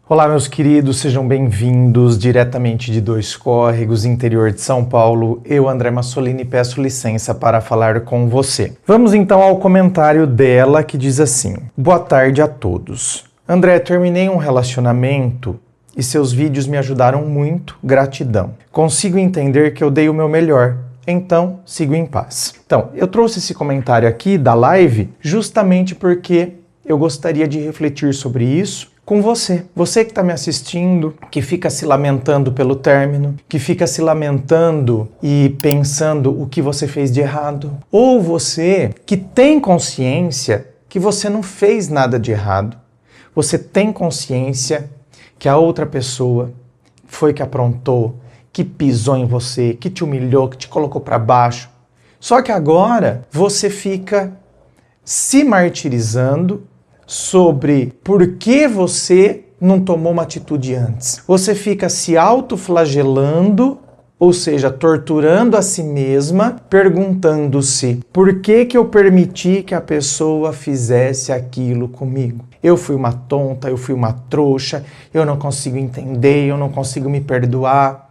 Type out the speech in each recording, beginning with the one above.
Olá, meus queridos, sejam bem-vindos diretamente de Dois Córregos, interior de São Paulo. Eu, André Massolini, peço licença para falar com você. Vamos então ao comentário dela que diz assim: boa tarde a todos. André, terminei um relacionamento e seus vídeos me ajudaram muito, gratidão. Consigo entender que eu dei o meu melhor, então sigo em paz. Então, eu trouxe esse comentário aqui da live justamente porque eu gostaria de refletir sobre isso com você. Você que está me assistindo, que fica se lamentando pelo término, que fica se lamentando e pensando o que você fez de errado. Ou você que tem consciência que você não fez nada de errado. Você tem consciência que a outra pessoa foi que aprontou, que pisou em você, que te humilhou, que te colocou para baixo. Só que agora você fica se martirizando sobre por que você não tomou uma atitude antes. Você fica se autoflagelando, ou seja, torturando a si mesma, perguntando-se por que eu permiti que a pessoa fizesse aquilo comigo. Eu fui uma tonta, eu fui uma trouxa, eu não consigo entender, eu não consigo me perdoar.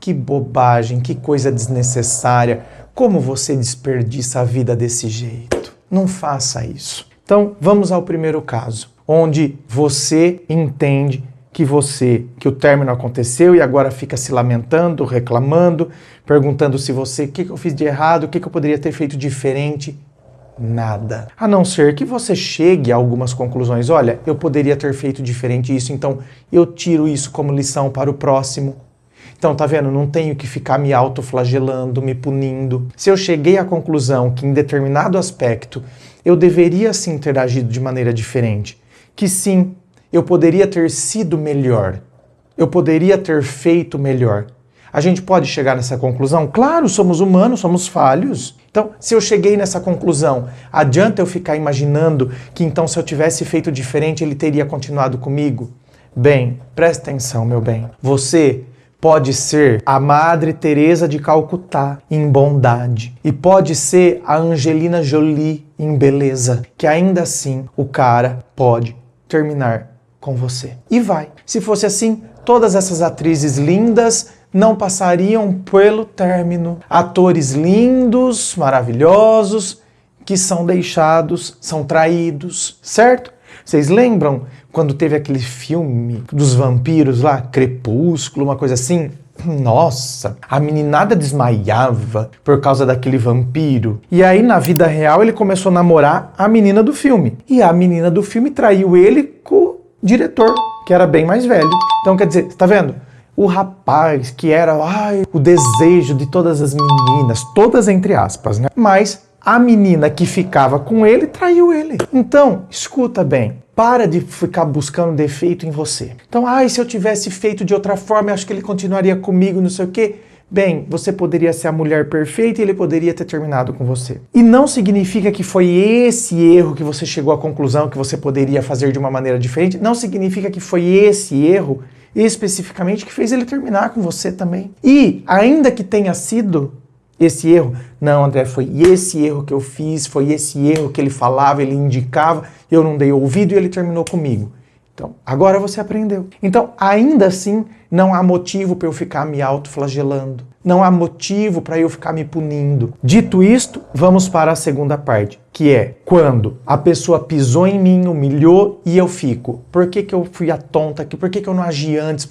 Que bobagem, que coisa desnecessária. Como você desperdiça a vida desse jeito? Não faça isso. Então, vamos ao primeiro caso, onde você entende que o término aconteceu e agora fica se lamentando, reclamando, perguntando se você, o que eu fiz de errado, o que eu poderia ter feito diferente. Nada. A não ser que você chegue a algumas conclusões. Olha, eu poderia ter feito diferente isso, então eu tiro isso como lição para o próximo. Então, tá vendo? Não tenho que ficar me autoflagelando, me punindo. Se eu cheguei à conclusão que em determinado aspecto eu deveria sim ter agido de maneira diferente, que sim, eu poderia ter sido melhor, eu poderia ter feito melhor. A gente pode chegar nessa conclusão? Claro, somos humanos, somos falhos. Então, se eu cheguei nessa conclusão, adianta eu ficar imaginando que então se eu tivesse feito diferente ele teria continuado comigo? Bem, presta atenção, meu bem. Você pode ser a Madre Teresa de Calcutá em bondade e pode ser a Angelina Jolie em beleza, que ainda assim o cara pode terminar com você. E vai. Se fosse assim, todas essas atrizes lindas não passariam pelo término. Atores lindos, maravilhosos, que são deixados, são traídos, certo? Vocês lembram quando teve aquele filme dos vampiros lá, Crepúsculo, uma coisa assim? Nossa, a meninada desmaiava por causa daquele vampiro. E aí, na vida real, ele começou a namorar a menina do filme. E a menina do filme traiu ele com o diretor, que era bem mais velho. Então, quer dizer, tá vendo? O rapaz que era o desejo de todas as meninas, todas entre aspas, né? Mas a menina que ficava com ele traiu ele. Então, escuta bem, para de ficar buscando defeito em você. Então, se eu tivesse feito de outra forma, eu acho que ele continuaria comigo, não sei o quê. Bem, você poderia ser a mulher perfeita e ele poderia ter terminado com você. E não significa que foi esse erro que você chegou à conclusão que você poderia fazer de uma maneira diferente. Não significa que foi esse erro especificamente que fez ele terminar com você também. E, ainda que tenha sido esse erro, não, André, foi esse erro que eu fiz, foi esse erro que ele falava, ele indicava, eu não dei ouvido e ele terminou comigo. Então, agora você aprendeu. Então, ainda assim, não há motivo para eu ficar me autoflagelando. Não há motivo para eu ficar me punindo. Dito isto, vamos para a segunda parte, que é quando a pessoa pisou em mim, humilhou e eu fico. Por que eu fui a tonta aqui? Por que eu não agi antes?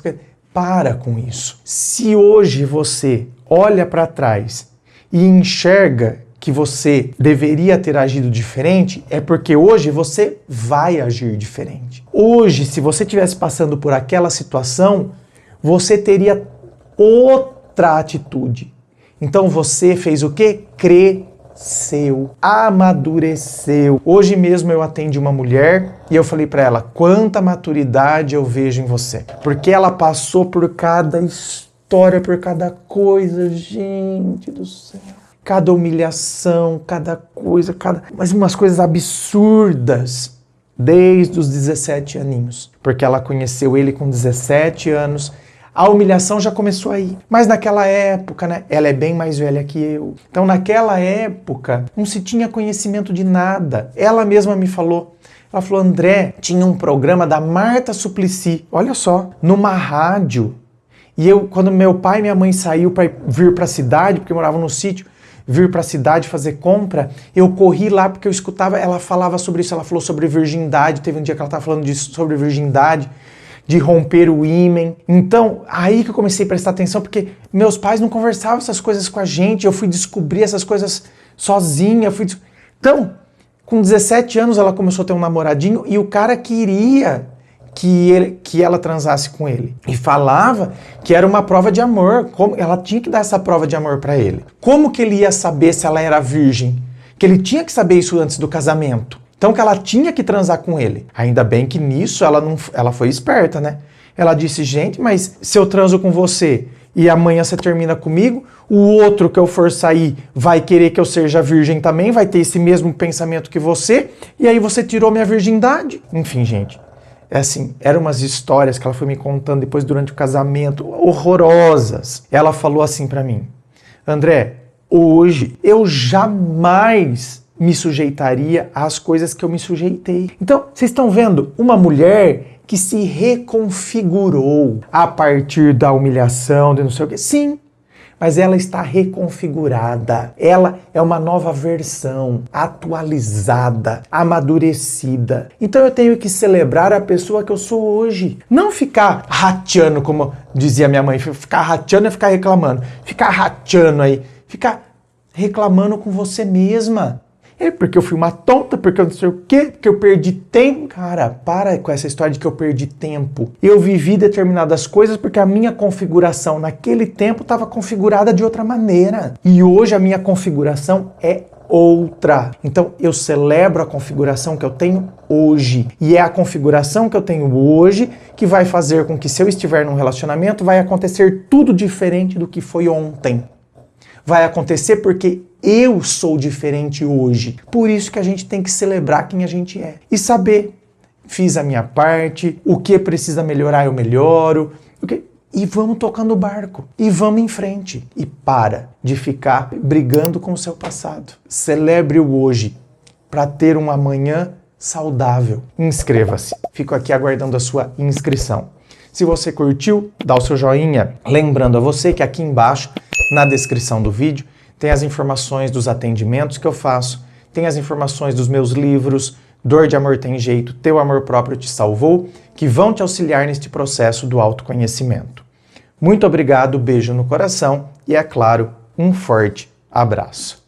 Para com isso. Se hoje você olha para trás e enxerga que você deveria ter agido diferente, é porque hoje você vai agir diferente. Hoje, se você estivesse passando por aquela situação, você teria outra atitude. Então você fez o quê? Cresceu, amadureceu. Hoje mesmo eu atendi uma mulher e eu falei para ela, quanta maturidade eu vejo em você. Porque ela passou por cada história, por cada coisa, gente do céu. Cada humilhação, cada coisa, mas umas coisas absurdas, desde os 17 aninhos. Porque ela conheceu ele com 17 anos, a humilhação já começou aí. Mas naquela época, né, ela é bem mais velha que eu. Então naquela época, não se tinha conhecimento de nada. Ela mesma me falou, Ela falou, André, tinha um programa da Marta Suplicy, olha só, numa rádio. E quando meu pai e minha mãe saiu para vir para a cidade, porque eu morava no sítio, vir para a cidade fazer compra, eu corri lá porque eu escutava, ela falava sobre isso, ela falou sobre virgindade, teve um dia que ela estava falando sobre virgindade, de romper o ímen. Então, aí que eu comecei a prestar atenção, porque meus pais não conversavam essas coisas com a gente, eu fui descobrir essas coisas sozinha, Então, com 17 anos ela começou a ter um namoradinho e o cara queria que ela transasse com ele. E falava que era uma prova de amor, ela tinha que dar essa prova de amor para ele. Como que ele ia saber se ela era virgem? Que ele tinha que saber isso antes do casamento. Então que ela tinha que transar com ele. Ainda bem que nisso ela foi esperta, né? Ela disse, gente, mas se eu transo com você e amanhã você termina comigo, o outro que eu for sair vai querer que eu seja virgem também, vai ter esse mesmo pensamento que você, e aí você tirou minha virgindade. Enfim, gente, eram umas histórias que ela foi me contando depois durante o casamento, horrorosas. Ela falou assim pra mim, André, hoje eu jamais me sujeitaria às coisas que eu me sujeitei. Então, vocês estão vendo uma mulher que se reconfigurou a partir da humilhação, de não sei o quê. Sim, mas ela está reconfigurada. Ela é uma nova versão, atualizada, amadurecida. Então eu tenho que celebrar a pessoa que eu sou hoje. Não ficar rateando, como dizia minha mãe, ficar rateando é ficar reclamando. Ficar rateando aí, ficar reclamando com você mesma. É porque eu fui uma tonta, porque eu não sei o quê, porque eu perdi tempo. Cara, para com essa história de que eu perdi tempo. Eu vivi determinadas coisas porque a minha configuração naquele tempo estava configurada de outra maneira. E hoje a minha configuração é outra. Então eu celebro a configuração que eu tenho hoje. E é a configuração que eu tenho hoje que vai fazer com que, se eu estiver num relacionamento, vai acontecer tudo diferente do que foi ontem. Vai acontecer porque eu sou diferente hoje. Por isso que a gente tem que celebrar quem a gente é. E saber, fiz a minha parte, o que precisa melhorar eu melhoro. E vamos tocando o barco. E vamos em frente. E para de ficar brigando com o seu passado. Celebre o hoje para ter um amanhã saudável. Inscreva-se. Fico aqui aguardando a sua inscrição. Se você curtiu, dá o seu joinha. Lembrando a você que aqui embaixo, na descrição do vídeo, tem as informações dos atendimentos que eu faço, tem as informações dos meus livros, Dor de Amor Tem Jeito, Teu Amor Próprio Te Salvou, que vão te auxiliar neste processo do autoconhecimento. Muito obrigado, beijo no coração e, é claro, um forte abraço.